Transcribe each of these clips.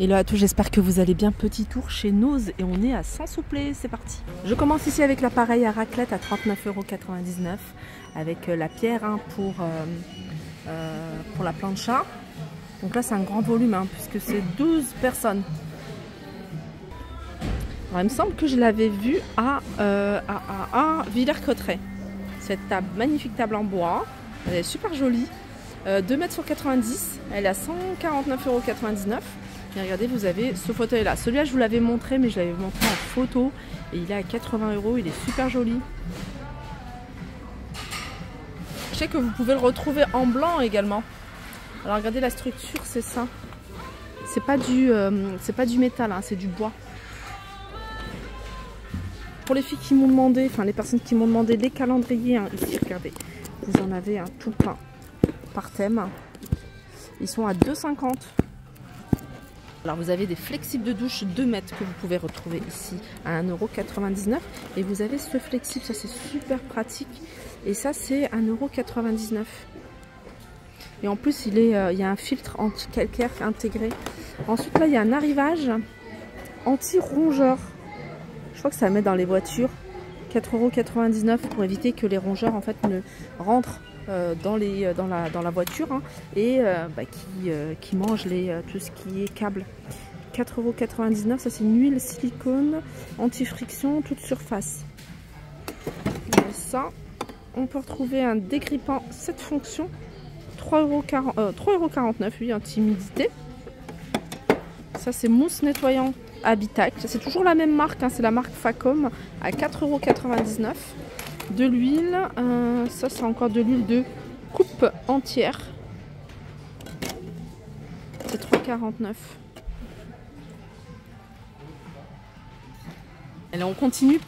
Hello à tous, j'espère que vous allez bien. Petit tour chez Nose et on est à Saint-Souplé, c'est parti. Je commence ici avec l'appareil à raclette à 39,99 € avec la pierre pour la plancha. Donc là c'est un grand volume puisque c'est 12 personnes. Alors, il me semble que je l'avais vu à Villers-Cotterêts. Cette table, magnifique table en bois, elle est super jolie. 2 mètres sur 90, elle est à 149,99 €. Et regardez, vous avez ce fauteuil là. Celui-là, je vous l'avais montré, mais je l'avais montré en photo. Et il est à 80 €. Il est super joli. Je sais que vous pouvez le retrouver en blanc également. Alors regardez la structure, c'est ça. C'est pas du métal, c'est du bois. Pour les filles qui m'ont demandé, enfin les personnes qui m'ont demandé les calendriers, ici regardez, vous en avez tout plein par thème. Ils sont à 2,50 €. Alors vous avez des flexibles de douche 2 mètres que vous pouvez retrouver ici à 1,99 €. Et vous avez ce flexible, ça c'est super pratique. Et ça c'est 1,99 €. Et en plus il y a un filtre anti-calcaire intégré. Ensuite là il y a un arrivage anti-rongeur. Je crois que ça met dans les voitures. 4,99 € pour éviter que les rongeurs en fait ne rentrent dans la voiture et qui mangent tout ce qui est câble. 4,99 €, ça c'est une huile silicone anti-friction toute surface. Et ça, on peut retrouver un dégrippant 7 fonctions, 3,49 €, oui, anti-humidité. Ça c'est mousse nettoyant habitacle, c'est toujours la même marque, c'est la marque Facom à 4,99 €. De l'huile, ça c'est encore de l'huile de coupe entière, c'est 3,49 €. Et là on continue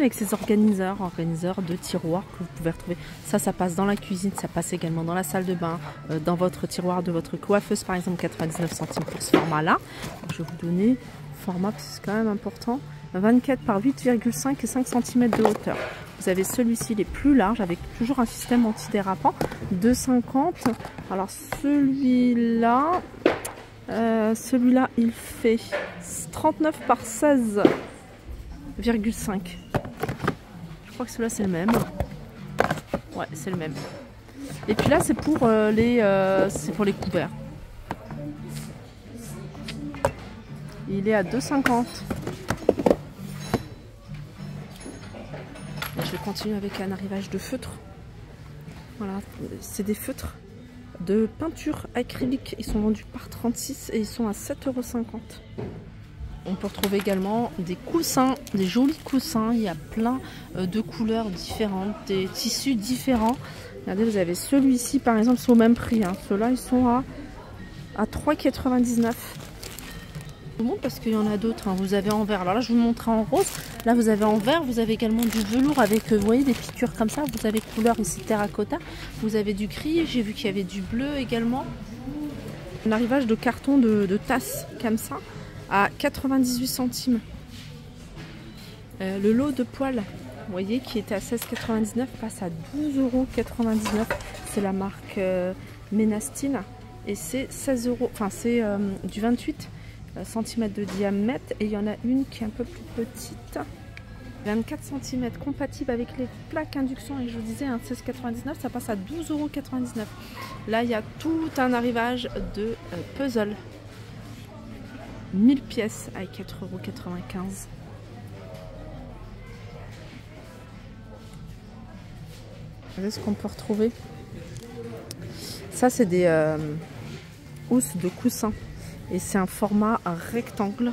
avec ces organiseurs de tiroirs que vous pouvez retrouver. Ça passe dans la cuisine, ça passe également dans la salle de bain, dans votre tiroir de votre coiffeuse par exemple, 99 centimes pour ce format là. Je vais vous donner format parce que c'est quand même important. 24 par 8,5 et 5 cm de hauteur. Vous avez celui-ci, il est plus large avec toujours un système antidérapant, 2,50 €. Alors celui-là il fait 39 par 16,5. Je crois que celui-là c'est le même. Ouais, c'est le même. Et puis là c'est pour les couverts. Il est à 2,50 €. Je vais continuer avec un arrivage de feutres. Voilà, c'est des feutres de peinture acrylique. Ils sont vendus par 36 et ils sont à 7,50 €. On peut retrouver également des coussins, des jolis coussins. Il y a plein de couleurs différentes, des tissus différents. Regardez, vous avez celui-ci par exemple, c'est au même prix. Ceux-là, ils sont à 3,99 €. Je vous montre parce qu'il y en a d'autres. Vous avez en vert. Alors là, je vous montrer en rose. Là, vous avez en vert. Vous avez également du velours avec, vous voyez, des piqûres comme ça. Vous avez couleur ici terracotta. Vous avez du gris. J'ai vu qu'il y avait du bleu également. Un arrivage de carton de tasse comme ça à 98 centimes. Le lot de poêle, vous voyez, qui était à 16,99 € passe à 12,99 €. C'est la marque Ménastine et c'est 16 €. Enfin, c'est du 28 cm de diamètre et il y en a une qui est un peu plus petite, 24 cm, compatible avec les plaques induction. Et je vous disais 16,99 €, ça passe à 12,99 €. Là il y a tout un arrivage de puzzle, 1000 pièces à 4,95 €. Regardez ce qu'on peut retrouver. Ça c'est des housses de coussins. Et c'est un format rectangle.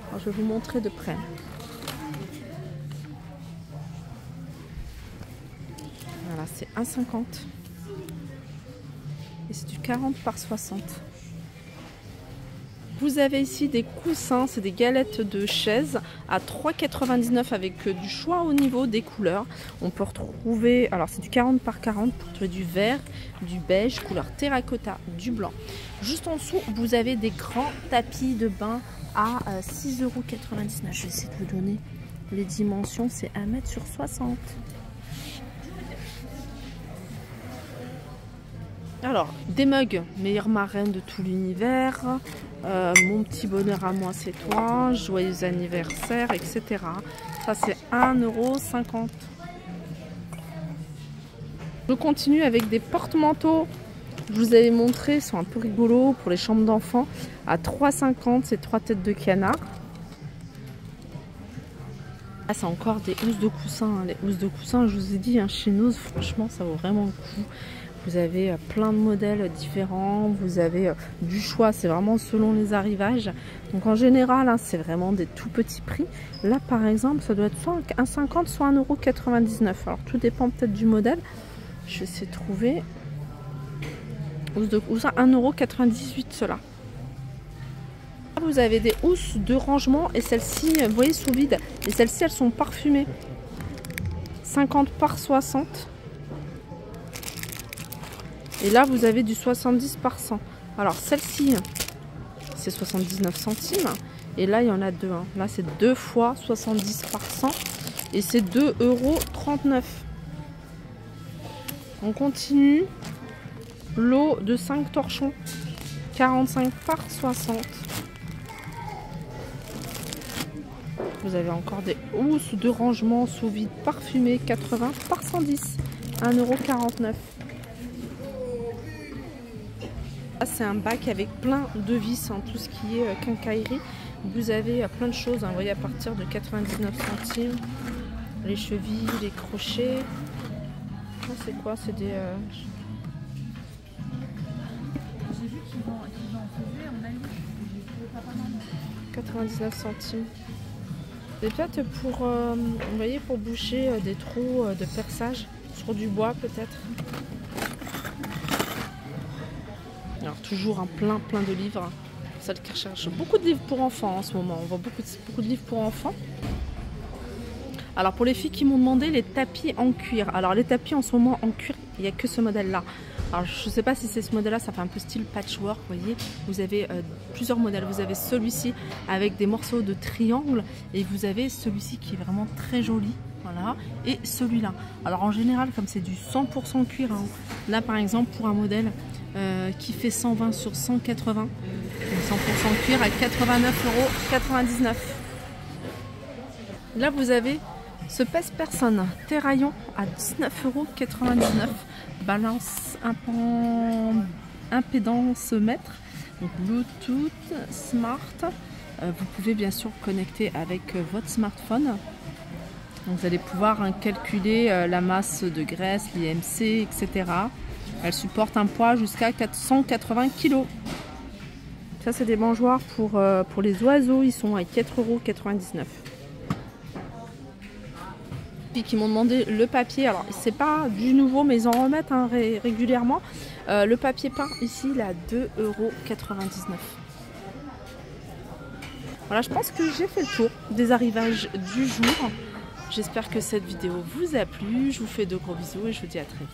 Alors, je vais vous montrer de près. Voilà, c'est 1,50 €. Et c'est du 40 par 60. Vous avez ici des coussins, c'est des galettes de chaise à 3,99 € avec du choix au niveau des couleurs. On peut retrouver, alors c'est du 40 par 40 pour trouver du vert, du beige, couleur terracotta, du blanc. Juste en dessous, vous avez des grands tapis de bain à 6,99 €. Je vais essayer de vous donner les dimensions, c'est 1 mètre sur 60. Alors, des mugs, meilleure marraine de tout l'univers. Mon petit bonheur à moi, c'est toi. Joyeux anniversaire, etc. Ça, c'est 1,50 €. Je continue avec des porte-manteaux. Je vous avais montré, ils sont un peu rigolos pour les chambres d'enfants. À 3,50 €, c'est 3 têtes de canard. Là, c'est encore des housses de coussins. Les housses de coussins, je vous ai dit, chez nous, franchement, ça vaut vraiment le coup. Vous avez plein de modèles différents, vous avez du choix, c'est vraiment selon les arrivages. Donc en général, c'est vraiment des tout petits prix. Là, par exemple, ça doit être soit 1,50 €, soit 1,99 €. Alors tout dépend peut-être du modèle. Je vais essayer de trouver. Housse de coussin, 1,98 € cela. Vous avez des housses de rangement et celles-ci, vous voyez, sous vide. Et celles-ci, elles sont parfumées. 50 par 60. Et là, vous avez du 70 par 100. Alors, celle-ci, c'est 79 centimes. Et là, il y en a deux. Là, c'est 2 fois 70 par 100. Et c'est 2,39 €. On continue. Lot de 5 torchons. 45 par 60. Vous avez encore des housses de rangement sous vide parfumées. 80 par 110. 1,49 €. C'est un bac avec plein de vis, tout ce qui est quincaillerie. Vous avez plein de choses, vous voyez, à partir de 99 centimes. Les chevilles, les crochets. C'est quoi? C'est des... J'ai vu qu'ils en faisaient en alu. 99 centimes. C'est peut-être pour, vous voyez, pour boucher des trous de perçage sur du bois peut-être. Alors toujours plein de livres. Celle qui recherche beaucoup de livres pour enfants en ce moment. On voit beaucoup de livres pour enfants. Alors pour les filles qui m'ont demandé les tapis en cuir. Alors les tapis en ce moment en cuir, il n'y a que ce modèle-là. Alors je ne sais pas si c'est ce modèle-là, ça fait un peu style patchwork, vous voyez. Vous avez plusieurs modèles. Vous avez celui-ci avec des morceaux de triangle et vous avez celui-ci qui est vraiment très joli. Voilà, et celui-là. Alors en général, comme c'est du 100% cuir, là par exemple pour un modèle qui fait 120 sur 180, 100% cuir à 89,99 €. Là vous avez ce pèse-personne Terraillon à 19,99 €. Balance impédance mètre. Donc Bluetooth, Smart. Vous pouvez bien sûr connecter avec votre smartphone. Donc vous allez pouvoir calculer la masse de graisse, l'IMC, etc. Elle supporte un poids jusqu'à 480 kg. Ça, c'est des mangeoires pour les oiseaux. Ils sont à 4,99 €. Puis qui m'ont demandé le papier. Alors, c'est pas du nouveau, mais ils en remettent régulièrement. Le papier peint, ici, il est à 2,99 €. Voilà, je pense que j'ai fait le tour des arrivages du jour. J'espère que cette vidéo vous a plu. Je vous fais de gros bisous et je vous dis à très vite.